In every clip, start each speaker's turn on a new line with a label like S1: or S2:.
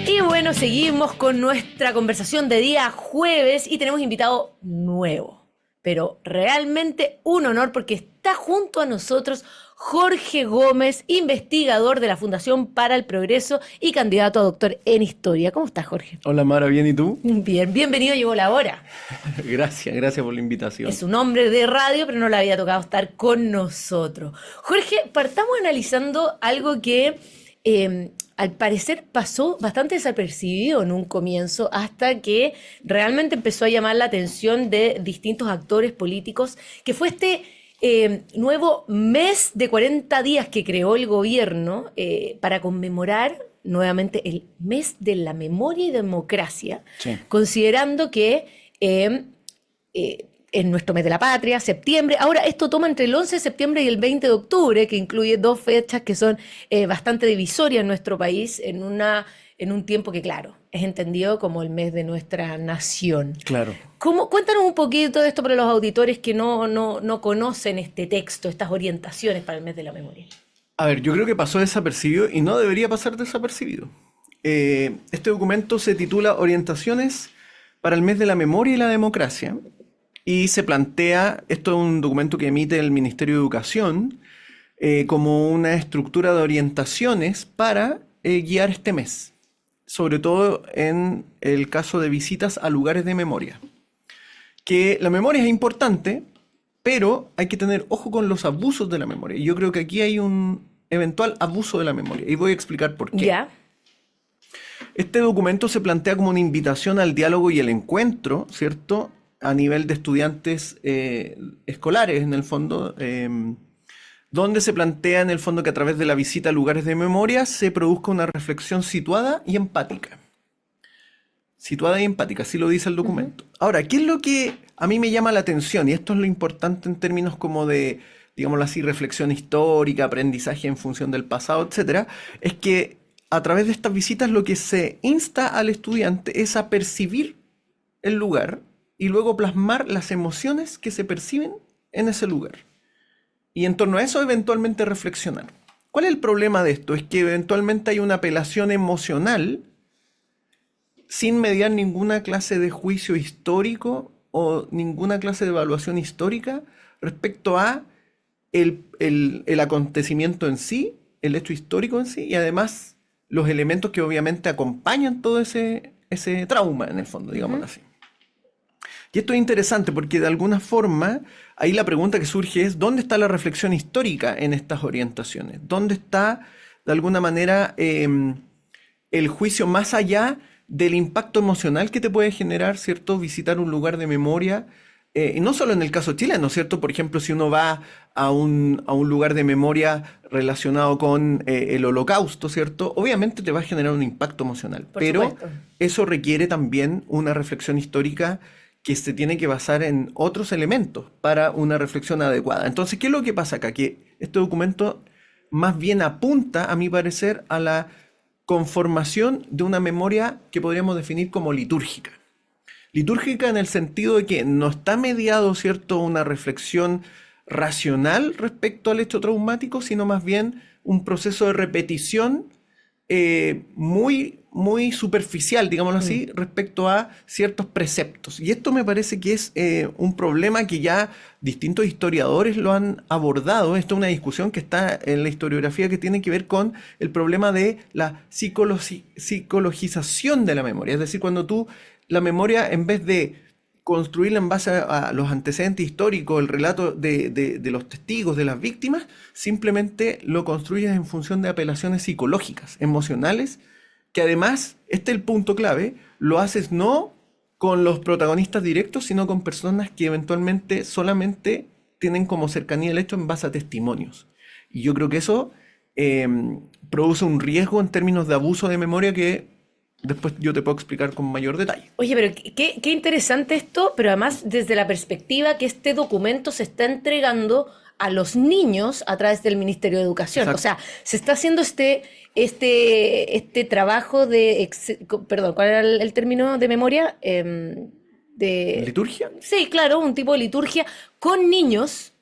S1: Y bueno, seguimos con nuestra conversación de día jueves y tenemos invitado nuevo, pero realmente un honor porque está junto a nosotros Jorge Gómez, investigador de la Fundación para el Progreso y candidato a doctor en Historia. ¿Cómo estás, Jorge?
S2: Hola Mara, ¿bien y tú?
S1: Bien, bienvenido, llegó la hora.
S2: Gracias por la invitación.
S1: Es un hombre de radio, pero no le había tocado estar con nosotros. Jorge, partamos analizando algo que al parecer pasó bastante desapercibido en un comienzo, hasta que realmente empezó a llamar la atención de distintos actores políticos, que fue este nuevo mes de 40 días que creó el gobierno para conmemorar nuevamente el mes de la memoria y democracia,
S2: Sí.
S1: considerando que en nuestro mes de la patria, septiembre. Ahora, esto toma entre el 11 de septiembre y el 20 de octubre, que incluye dos fechas que son bastante divisorias en nuestro país, en un tiempo que, claro, es entendido como el mes de nuestra nación.
S2: Claro.
S1: Cuéntanos un poquito de esto para los auditores que no conocen este texto, estas orientaciones para el mes de la memoria.
S2: A ver, yo creo que pasó desapercibido y no debería pasar desapercibido. Este documento se titula Orientaciones para el mes de la memoria y la democracia y se plantea, esto es un documento que emite el Ministerio de Educación, como una estructura de orientaciones para guiar este mes, sobre todo en el caso de visitas a lugares de memoria. Que la memoria es importante, pero hay que tener ojo con los abusos de la memoria. Y yo creo que aquí hay un eventual abuso de la memoria. Y voy a explicar por qué.
S1: ¿Ya?
S2: Este documento se plantea como una invitación al diálogo y el encuentro, ¿cierto? A nivel de estudiantes escolares, en el fondo, donde se plantea en el fondo que a través de la visita a lugares de memoria se produzca una reflexión situada y empática. Situada y empática, así lo dice el documento. Ahora, ¿qué es lo que a mí me llama la atención? Y esto es lo importante en términos como de, digámoslo así, reflexión histórica, aprendizaje en función del pasado, etcétera, es que a través de estas visitas lo que se insta al estudiante es a percibir el lugar y luego plasmar las emociones que se perciben en ese lugar. Y en torno a eso eventualmente reflexionar. ¿Cuál es el problema de esto? Es que eventualmente hay una apelación emocional sin mediar ninguna clase de juicio histórico o ninguna clase de evaluación histórica respecto a el acontecimiento en sí, el hecho histórico en sí, y además los elementos que obviamente acompañan todo ese trauma, en el fondo, digámoslo así. Y esto es interesante porque de alguna forma, ahí la pregunta que surge es, ¿dónde está la reflexión histórica en estas orientaciones? ¿Dónde está, de alguna manera, el juicio más allá del impacto emocional que te puede generar, ¿cierto?, visitar un lugar de memoria? Y no solo en el caso chileno, ¿cierto? Por ejemplo, si uno va a un lugar de memoria relacionado con el Holocausto, ¿cierto? Obviamente te va a generar un impacto emocional, pero
S1: supuesto.
S2: eso requiere también una reflexión histórica que se tiene que basar en otros elementos para una reflexión adecuada. Entonces, ¿qué es lo que pasa acá? Que este documento más bien apunta, a mi parecer, a la conformación de una memoria que podríamos definir como litúrgica. Litúrgica en el sentido de que no está mediado, ¿cierto?, una reflexión racional respecto al hecho traumático, sino más bien un proceso de repetición muy superficial, digámoslo así, respecto a ciertos preceptos. Y esto me parece que es un problema que ya distintos historiadores lo han abordado. Esto es una discusión que está en la historiografía que tiene que ver con el problema de la psicologización de la memoria. Es decir, cuando tú la memoria, en vez de construirla en base a los antecedentes históricos, el relato de los testigos, de las víctimas, simplemente lo construyes en función de apelaciones psicológicas, emocionales, que además, este es el punto clave, lo haces no con los protagonistas directos, sino con personas que eventualmente solamente tienen como cercanía el hecho en base a testimonios. Y yo creo que eso produce un riesgo en términos de abuso de memoria que después yo te puedo explicar con mayor detalle.
S1: Oye, pero qué interesante esto, pero además desde la perspectiva que este documento se está entregando a los niños a través del Ministerio de Educación.
S2: Exacto.
S1: O sea, se está haciendo este trabajo perdón, ¿cuál era el término de memoria?
S2: ¿Liturgia?
S1: Sí, claro, un tipo de liturgia con niños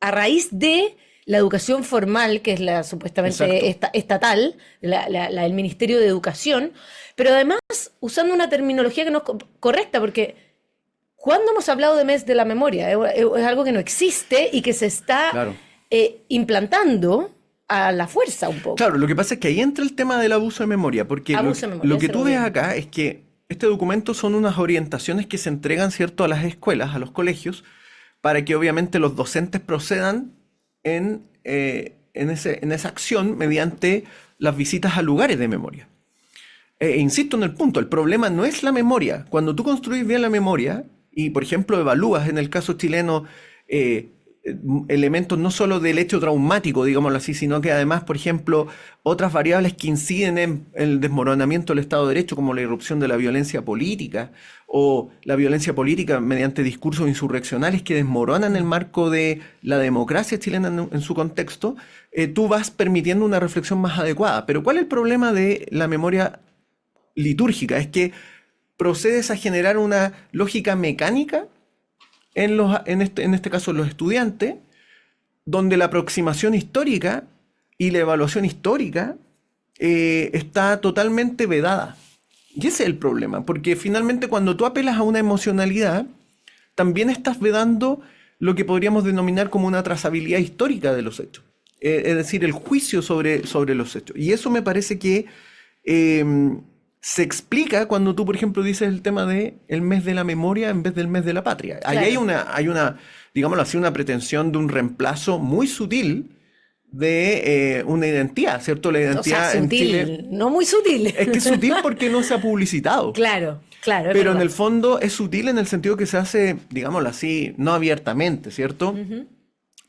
S1: a raíz de la educación formal, que es la supuestamente estatal, la del Ministerio de Educación, pero además usando una terminología que no es correcta, porque ¿cuándo hemos hablado de mes de la memoria? Es algo que no existe y que se está
S2: Claro.
S1: implantando a la fuerza un poco.
S2: Claro, lo que pasa es que ahí entra el tema del abuso de memoria, porque
S1: Abuso de memoria,
S2: lo que
S1: ese
S2: tú
S1: lo
S2: ves
S1: vi.
S2: acá es que este documento son unas orientaciones que se entregan, ¿cierto?, a las escuelas, a los colegios, para que obviamente los docentes procedan en esa acción mediante las visitas a lugares de memoria. Insisto en el punto, el problema no es la memoria. Cuando tú construyes bien la memoria y, por ejemplo, evalúas en el caso chileno elementos no solo del hecho traumático, digámoslo así, sino que además, por ejemplo, otras variables que inciden en el desmoronamiento del Estado de Derecho, como la irrupción de la violencia política o la violencia política mediante discursos insurreccionales que desmoronan el marco de la democracia chilena en su contexto, tú vas permitiendo una reflexión más adecuada. Pero ¿cuál es el problema de la memoria litúrgica? Es que procedes a generar una lógica mecánica en este caso los estudiantes, donde la aproximación histórica y la evaluación histórica está totalmente vedada. Y ese es el problema, porque finalmente cuando tú apelas a una emocionalidad, también estás vedando lo que podríamos denominar como una trazabilidad histórica de los hechos. Es decir, el juicio sobre los hechos. Y eso me parece que se explica cuando tú, por ejemplo, dices el tema de el mes de la memoria en vez del mes de la patria. Ahí hay una, digámoslo así, una pretensión de un reemplazo muy sutil de una identidad, ¿cierto? La identidad en
S1: sutil,
S2: Chile
S1: no muy sutil.
S2: es que es sutil porque no se ha publicitado.
S1: Claro, claro.
S2: Pero en el fondo es sutil en el sentido que se hace, digámoslo así, no abiertamente, ¿cierto?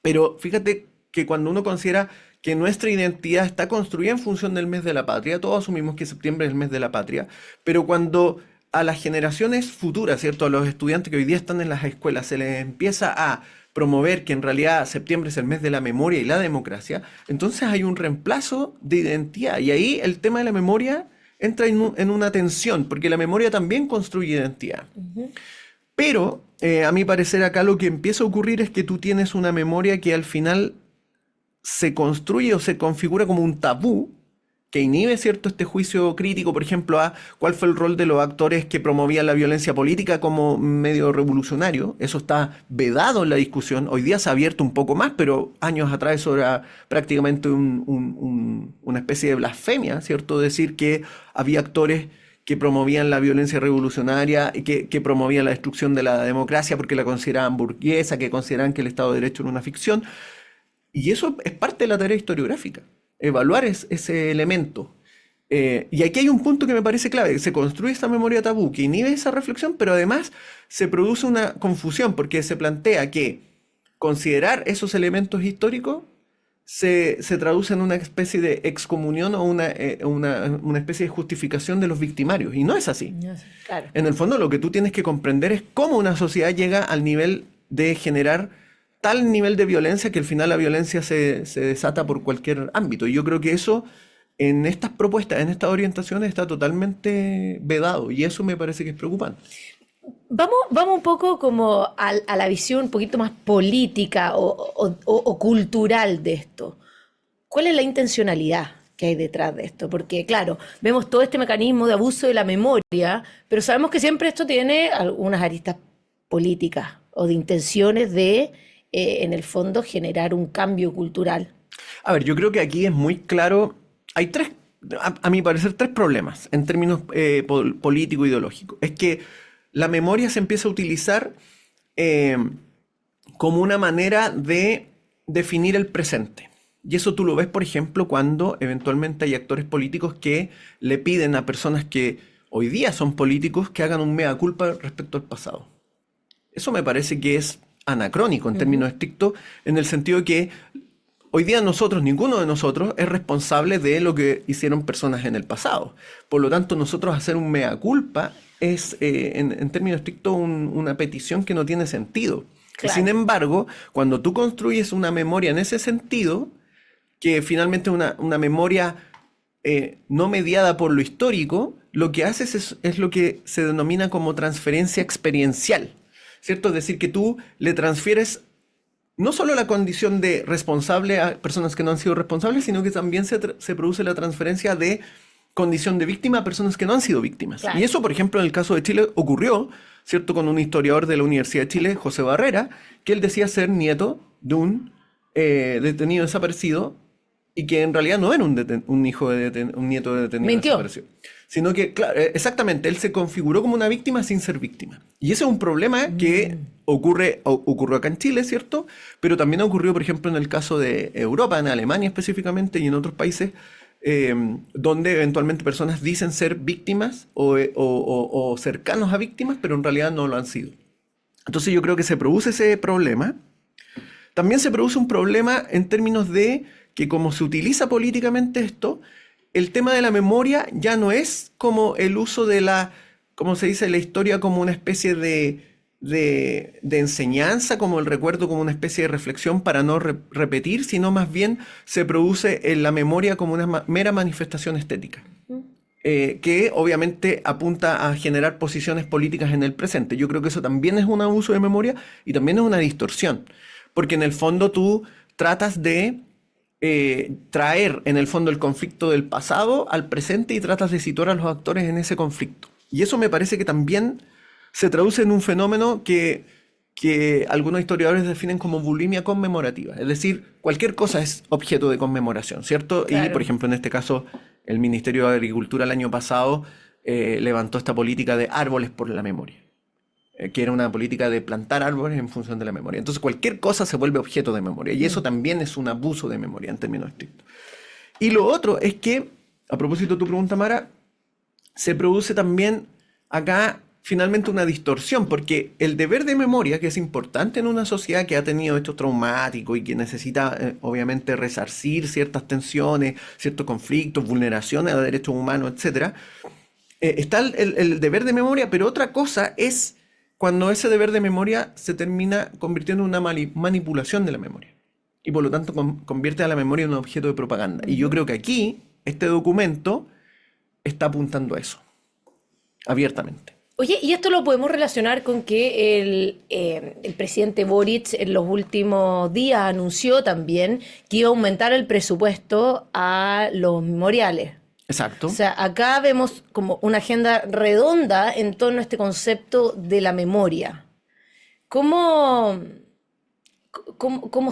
S2: Pero fíjate que cuando uno considera que nuestra identidad está construida en función del mes de la patria, todos asumimos que septiembre es el mes de la patria, pero cuando a las generaciones futuras, ¿cierto?, a los estudiantes que hoy día están en las escuelas, se les empieza a promover que en realidad septiembre es el mes de la memoria y la democracia, entonces hay un reemplazo de identidad. Y ahí el tema de la memoria entra en una tensión, porque la memoria también construye identidad. Pero, a mi parecer, acá lo que empieza a ocurrir es que tú tienes una memoria que al final se construye o se configura como un tabú que inhibe, ¿cierto?, este juicio crítico, por ejemplo, a cuál fue el rol de los actores que promovían la violencia política como medio revolucionario. Eso está vedado en la discusión. Hoy día se ha abierto un poco más, pero años atrás eso era prácticamente una especie de blasfemia, ¿cierto?, decir que había actores que promovían la violencia revolucionaria y que promovían la destrucción de la democracia porque la consideraban burguesa, que consideraban que el Estado de Derecho era una ficción. Y eso es parte de la tarea historiográfica, evaluar ese elemento. Y aquí hay un punto que me parece clave. Se construye esta memoria tabú que inhibe esa reflexión, pero además se produce una confusión porque se plantea que considerar esos elementos históricos se traduce en una especie de excomunión o una especie de justificación de los victimarios. Y no es así.
S1: Claro.
S2: En el fondo lo que tú tienes que comprender es cómo una sociedad llega al nivel de generar tal nivel de violencia que al final la violencia se desata por cualquier ámbito. Y yo creo que eso en estas propuestas, en estas orientaciones está totalmente vedado y eso me parece que es preocupante.
S1: Vamos un poco como a la visión un poquito más política o cultural de esto. ¿Cuál es la intencionalidad que hay detrás de esto? Porque claro, vemos todo este mecanismo de abuso de la memoria, pero sabemos que siempre esto tiene algunas aristas políticas o de intenciones de en el fondo generar un cambio cultural.
S2: A ver, yo creo que aquí es muy claro, hay tres, a mi parecer, tres problemas en términos político-ideológicos. Es que la memoria se empieza a utilizar como una manera de definir el presente. Y eso tú lo ves, por ejemplo, cuando eventualmente hay actores políticos que le piden a personas que hoy día son políticos que hagan un mea culpa respecto al pasado. Eso me parece que es anacrónico en términos estrictos, en el sentido de que hoy día nosotros, ninguno de nosotros es responsable de lo que hicieron personas en el pasado. Por lo tanto, nosotros hacer un mea culpa es, en términos estrictos, una petición que no tiene sentido.
S1: Claro.
S2: Sin embargo, cuando tú construyes una memoria en ese sentido, que finalmente es una memoria no mediada por lo histórico, lo que haces es lo que se denomina como transferencia experiencial, ¿cierto? Es decir, que tú le transfieres no solo la condición de responsable a personas que no han sido responsables, sino que también se produce la transferencia de condición de víctima a personas que no han sido víctimas.
S1: Claro.
S2: Y eso, por ejemplo, en el caso de Chile ocurrió, ¿cierto?, con un historiador de la Universidad de Chile, José Barrera, que él decía ser nieto de un detenido desaparecido y que en realidad no era un hijo de un nieto de detenido
S1: Mintió.
S2: desaparecido. Sino que, claro, exactamente, él se configuró como una víctima sin ser víctima. Y ese es un problema que ocurrió acá en Chile, ¿cierto? Pero también ocurrió, por ejemplo, en el caso de Europa, en Alemania específicamente, y en otros países, donde eventualmente personas dicen ser víctimas o cercanos a víctimas, pero en realidad no lo han sido. Entonces yo creo que se produce ese problema. También se produce un problema en términos de que como se utiliza políticamente esto, el tema de la memoria ya no es como el uso de la, como se dice, la historia como una especie de enseñanza, como el recuerdo, como una especie de reflexión para no repetir, sino más bien se produce en la memoria como una mera manifestación estética, que obviamente apunta a generar posiciones políticas en el presente. Yo creo que eso también es un abuso de memoria y también es una distorsión, porque en el fondo tú tratas de traer en el fondo el conflicto del pasado al presente y tratas de situar a los actores en ese conflicto. Y eso me parece que también se traduce en un fenómeno que algunos historiadores definen como bulimia conmemorativa. Es decir, cualquier cosa es objeto de conmemoración, ¿cierto?
S1: Claro.
S2: Y, por ejemplo, en este caso, el Ministerio de Agricultura el año pasado levantó esta política de árboles por la memoria, que era una política de plantar árboles en función de la memoria. Entonces, cualquier cosa se vuelve objeto de memoria. Y eso también es un abuso de memoria en términos estrictos. Y lo otro es que, a propósito de tu pregunta, Mara, se produce también acá finalmente una distorsión, porque el deber de memoria, que es importante en una sociedad que ha tenido hechos traumáticos y que necesita, obviamente, resarcir ciertas tensiones, ciertos conflictos, vulneraciones a derechos humanos, etc., está el deber de memoria, pero otra cosa es cuando ese deber de memoria se termina convirtiendo en una manipulación de la memoria. Y por lo tanto convierte a la memoria en un objeto de propaganda. Y yo creo que aquí, este documento está apuntando a eso, abiertamente.
S1: Oye, y esto lo podemos relacionar con que el presidente Boric en los últimos días anunció también que iba a aumentar el presupuesto a los memoriales.
S2: Exacto.
S1: O sea, acá vemos como una agenda redonda en torno a este concepto de la memoria. ¿Cómo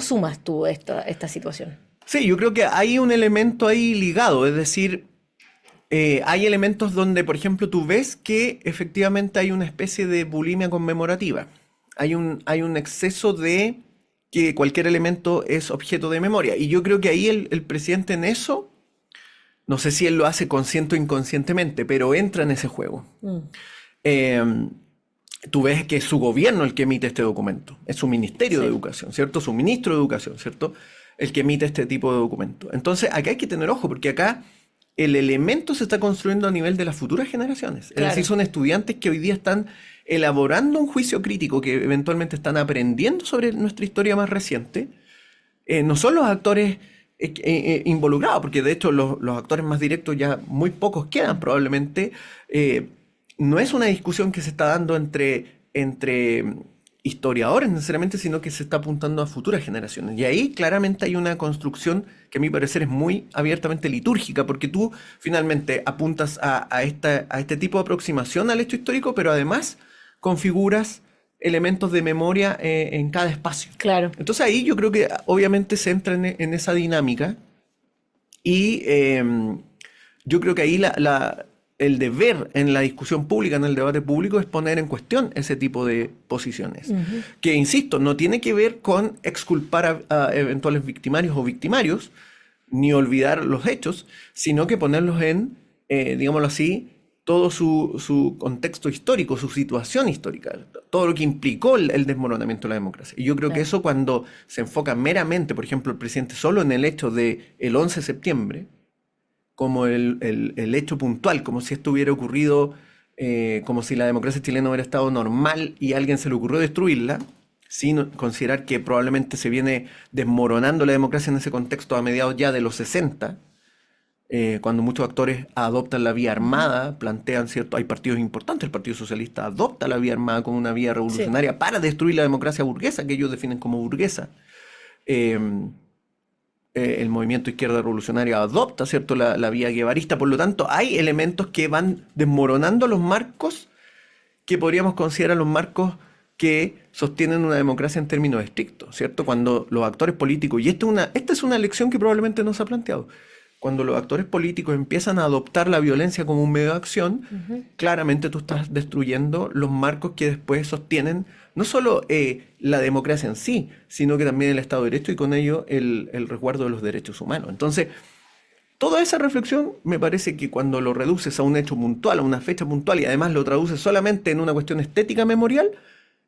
S1: sumas tú esta situación?
S2: Sí, yo creo que hay un elemento ahí ligado, es decir, hay elementos donde, por ejemplo, tú ves que efectivamente hay una especie de bulimia conmemorativa. Hay un exceso de que cualquier elemento es objeto de memoria. Y yo creo que ahí el presidente en eso, no sé si él lo hace consciente o inconscientemente, pero entra en ese juego. Tú ves que es su gobierno el que emite este documento, es su Ministerio de Educación, ¿cierto? Su ministro de Educación, ¿cierto? El que emite este tipo de documento. Entonces, acá hay que tener ojo, porque acá el elemento se está construyendo a nivel de las futuras generaciones. Es decir, son estudiantes que hoy día están elaborando un juicio crítico, que eventualmente están aprendiendo sobre nuestra historia más reciente. No son los actores involucrados, porque de hecho los actores más directos ya muy pocos quedan probablemente. No es una discusión que se está dando entre historiadores necesariamente, sino que se está apuntando a futuras generaciones. Y ahí claramente hay una construcción que a mi parecer es muy abiertamente litúrgica, porque tú finalmente apuntas a este tipo de aproximación al hecho histórico, pero además configuras elementos de memoria en cada espacio.
S1: Claro.
S2: Entonces ahí yo creo que obviamente se entra en esa dinámica y yo creo que ahí el deber en la discusión pública, en el debate público, es poner en cuestión ese tipo de posiciones. Que, insisto, no tiene que ver con exculpar a eventuales victimarios o victimarios, ni olvidar los hechos, sino que ponerlos en, digámoslo así, todo su contexto histórico, su situación histórica, todo lo que implicó el desmoronamiento de la democracia. Y yo creo que eso, cuando se enfoca meramente, por ejemplo, el presidente solo en el hecho del 11 de septiembre, como el hecho puntual, como si esto hubiera ocurrido, como si la democracia chilena hubiera estado normal y a alguien se le ocurrió destruirla, sin considerar que probablemente se viene desmoronando la democracia en ese contexto a mediados ya de los 60, cuando muchos actores adoptan la vía armada, plantean, ¿cierto? Hay partidos importantes, el Partido Socialista adopta la vía armada como una vía revolucionaria para destruir la democracia burguesa, que ellos definen como burguesa. eh, el movimiento izquierda revolucionaria adopta, ¿cierto?, la vía guevarista. Por lo tanto, hay elementos que van desmoronando los marcos que podríamos considerar los marcos que sostienen una democracia en términos estrictos, ¿cierto? Cuando los actores políticos, y esta es una lección que probablemente no se ha planteado, cuando los actores políticos empiezan a adoptar la violencia como un medio de acción, claramente tú estás destruyendo los marcos que después sostienen no solo la democracia en sí, sino que también el Estado de Derecho y con ello el resguardo de los derechos humanos. Entonces, toda esa reflexión me parece que cuando lo reduces a un hecho puntual, a una fecha puntual y además lo traduces solamente en una cuestión estética memorial,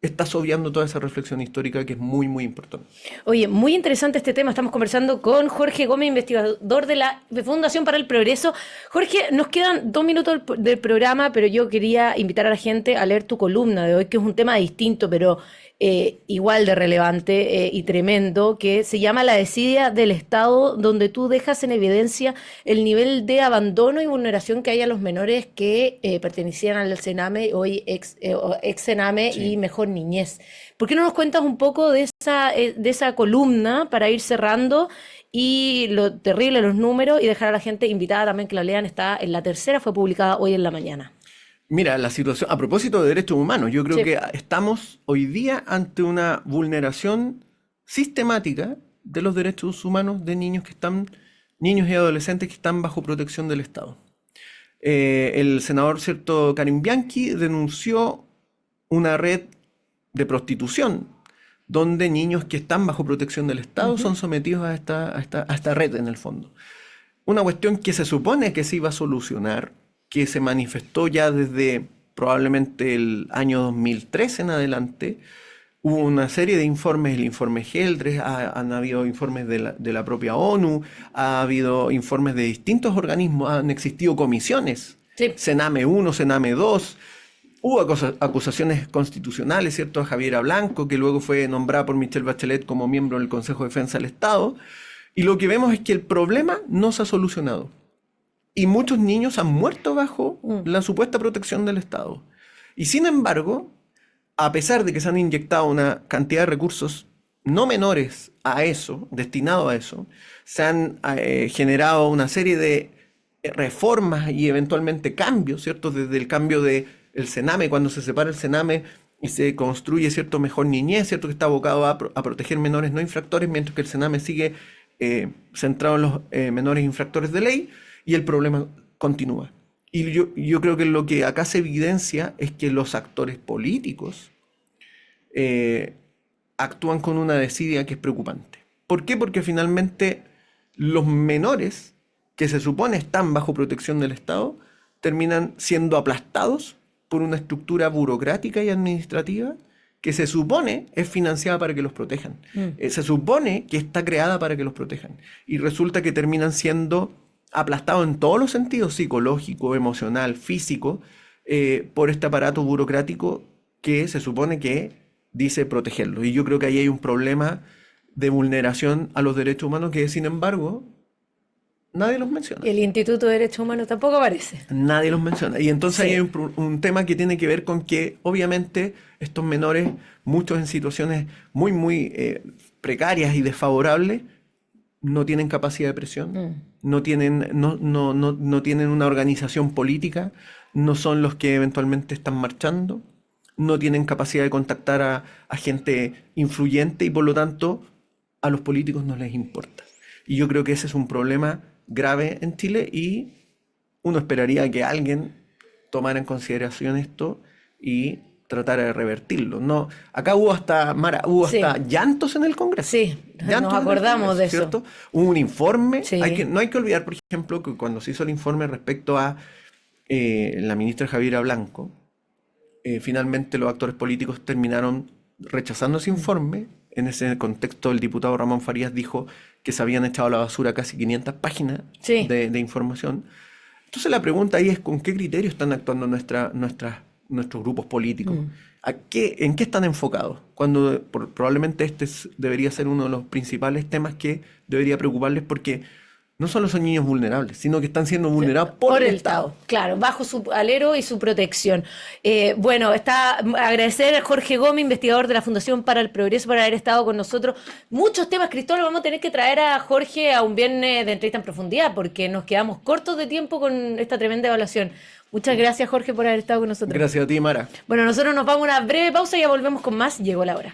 S2: estás obviando toda esa reflexión histórica que es muy, muy importante.
S1: Oye, muy interesante este tema. Estamos conversando con Jorge Gómez, investigador de la Fundación para el Progreso. Jorge, nos quedan 2 minutos del programa, pero yo quería invitar a la gente a leer tu columna de hoy, que es un tema distinto, pero igual de relevante y tremendo, que se llama La desidia del Estado, donde tú dejas en evidencia el nivel de abandono y vulneración que hay a los menores que pertenecían al Sename, hoy ex Sename y Mejor Niñez. ¿Por qué no nos cuentas un poco de esa columna para ir cerrando y lo terrible de los números y dejar a la gente invitada también que la lean? Está en la tercera, fue publicada hoy en la mañana.
S2: Mira, la situación, a propósito de derechos humanos, yo creo que estamos hoy día ante una vulneración sistemática de los derechos humanos de niños y adolescentes que están bajo protección del Estado. El senador, cierto, Karim Bianchi denunció una red de prostitución donde niños que están bajo protección del Estado son sometidos a esta red en el fondo. Una cuestión que se supone que se iba a solucionar, que se manifestó ya desde probablemente el año 2013 en adelante. Hubo una serie de informes, el informe Geldres, han habido informes de la propia ONU, ha habido informes de distintos organismos, han existido comisiones, Sename 1, Sename 2, hubo acusaciones constitucionales, ¿cierto?, a Javiera Blanco, que luego fue nombrada por Michelle Bachelet como miembro del Consejo de Defensa del Estado, y lo que vemos es que el problema no se ha solucionado. Y muchos niños han muerto bajo la supuesta protección del Estado. Y sin embargo, a pesar de que se han inyectado una cantidad de recursos no menores a eso, destinados a eso, se han generado una serie de reformas y eventualmente cambios, ¿cierto? Desde el cambio del Sename, cuando se separa el Sename y se construye, ¿cierto?, Mejor Niñez, ¿cierto?, que está abocado a proteger menores no infractores, mientras que el Sename sigue centrado en los menores infractores de ley. Y el problema continúa. Y yo creo que lo que acá se evidencia es que los actores políticos actúan con una desidia que es preocupante. ¿Por qué? Porque finalmente los menores que se supone están bajo protección del Estado terminan siendo aplastados por una estructura burocrática y administrativa que se supone es financiada para que los protejan. Se supone que está creada para que los protejan. Y resulta que terminan siendo aplastado en todos los sentidos, psicológico, emocional, físico, por este aparato burocrático que se supone que dice protegerlo. Y yo creo que ahí hay un problema de vulneración a los derechos humanos que, sin embargo, nadie los menciona.
S1: El Instituto de Derechos Humanos tampoco aparece.
S2: Nadie los menciona. Y entonces ahí hay un tema que tiene que ver con que, obviamente, estos menores, muchos en situaciones muy, muy precarias y desfavorables, no tienen capacidad de presión, no tienen una organización política, no son los que eventualmente están marchando, no tienen capacidad de contactar a gente influyente y por lo tanto a los políticos no les importa. Y yo creo que ese es un problema grave en Chile y uno esperaría que alguien tomara en consideración esto y tratara de revertirlo. No, acá hubo hasta llantos en el Congreso.
S1: Sí, nos acordamos de eso.
S2: ¿Cierto? Hubo un informe. No hay que olvidar, por ejemplo, que cuando se hizo el informe respecto a la ministra Javiera Blanco, finalmente los actores políticos terminaron rechazando ese informe. En ese contexto, el diputado Ramón Farías dijo que se habían echado a la basura casi 500 páginas de información. Entonces la pregunta ahí es ¿con qué criterio están actuando nuestros grupos políticos? ¿En qué están enfocados? Cuando probablemente debería ser uno de los principales temas que debería preocuparles, porque no solo son niños vulnerables, sino que están siendo vulnerados por el Estado.
S1: Claro, bajo su alero y su protección. Bueno, agradecer a Jorge Gómez, investigador de la Fundación para el Progreso, por haber estado con nosotros. Muchos temas, Cristóbal, vamos a tener que traer a Jorge a un viernes de entrevista en profundidad, porque nos quedamos cortos de tiempo con esta tremenda evaluación. Muchas gracias, Jorge, por haber estado con nosotros.
S2: Gracias a ti, Mara.
S1: Bueno, nosotros nos vamos a una breve pausa y ya volvemos con más. Llegó la hora.